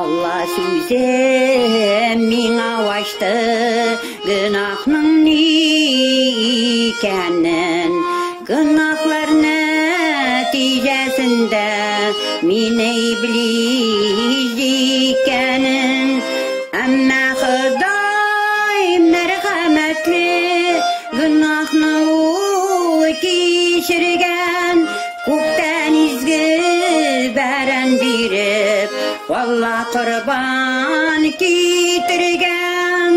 Allah söze ming'a açtı günahның икәнен, günahlar нәтижесінде min iblis икәнен. Әмма Ходай мәрхәмәтле, günahны кичергән, күптән изге бәрән биреп, Алла құрбан китергән.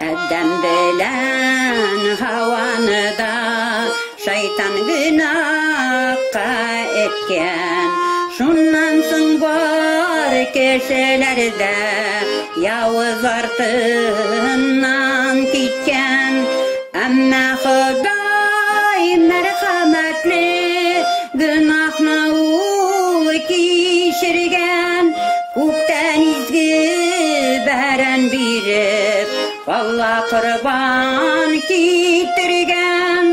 Әдәм белән Һаваны да шайтан гөнаһка эткән. Шуннан соң бар кешеләрдә явыз артыннан киткән. Әмма Ходай мәрхәмәтле, günahны кичергән, күптән изге бәрән биреп, Алла құрбан китергән.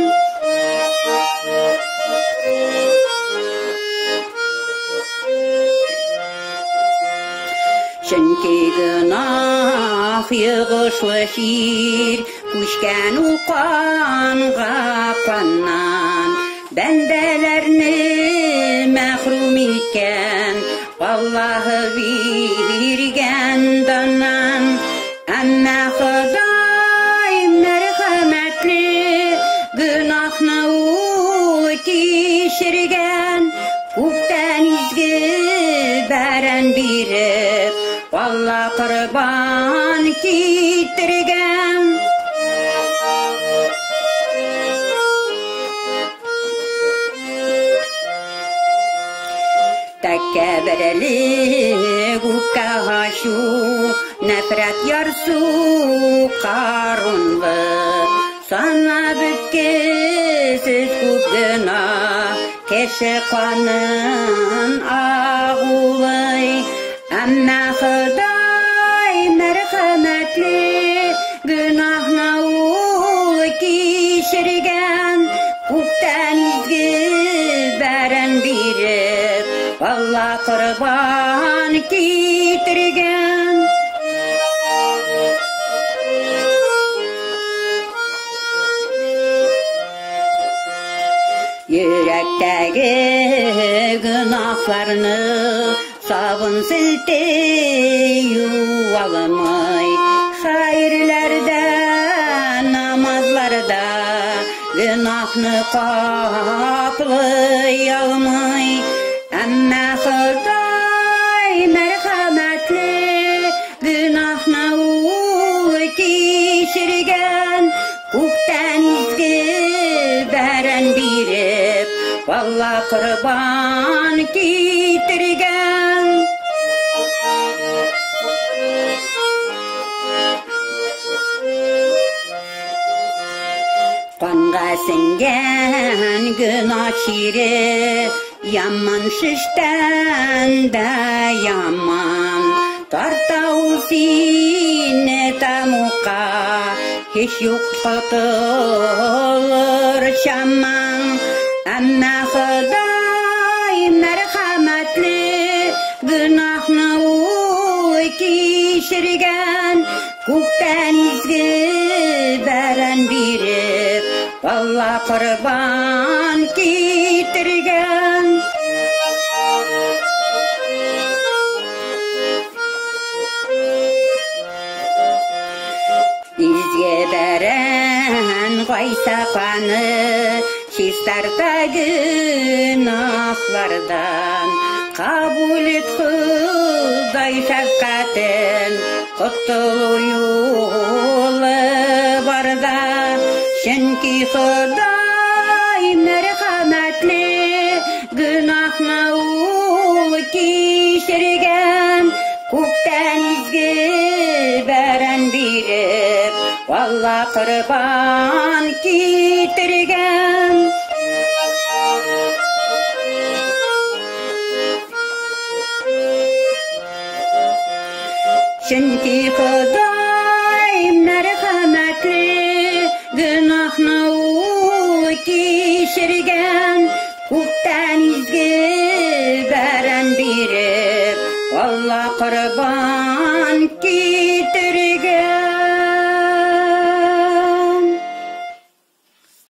Чөнки гөнаһ йогышлы шир күчкән ул канга каннан, бәндәләрне мәхрүм иткән, Аллаһы биргән даннан. Әмма Ходай мәрхәмәтле, günahны кичергән, күптән изге бәрән биреп, Алла құрбан китергән. Тәкәбберлек, үпкә ачу, нәфрәт ярсу, карунлык, санап беткесез күп гөнаһ, кеше канын агулый. Әмма Ходай мәрхәмәтле, günahны кичергән, күптән изге бәрән биреп, Алла құрбан китергән. Йөрәктәге günahларны сабын сілтей юалмай, хәйрләрдә, намазларда günahны каплый алмай. Әмма Ходай мәрхәмәтле, günahны кичергән, күптән изге бәрән биреп, Алла құрбан китергән. Канга сеңгән günah чире, яман шештән дә яман, тарта ул сине тамука, һич юк котылыр чаман. Әмма Ходай мәрхәмәтле, günahны кичергән, күптән изге бәрән биреп, Алла құрбан китергән. Изге бәрән кайса каны, чистарта günahlardan, kabul et Ходай шәфкатен, құтылу юлы барда. Чөнки Ходай мәрхәмәтле, günahны кичергән, күптән изге бәрән биреп, Алла құрбан китергән. Чөнки Ходай мәрхәмәтле, günahны кешірген, күптен изгі бәрін беріп, Алла құрбан кетірген.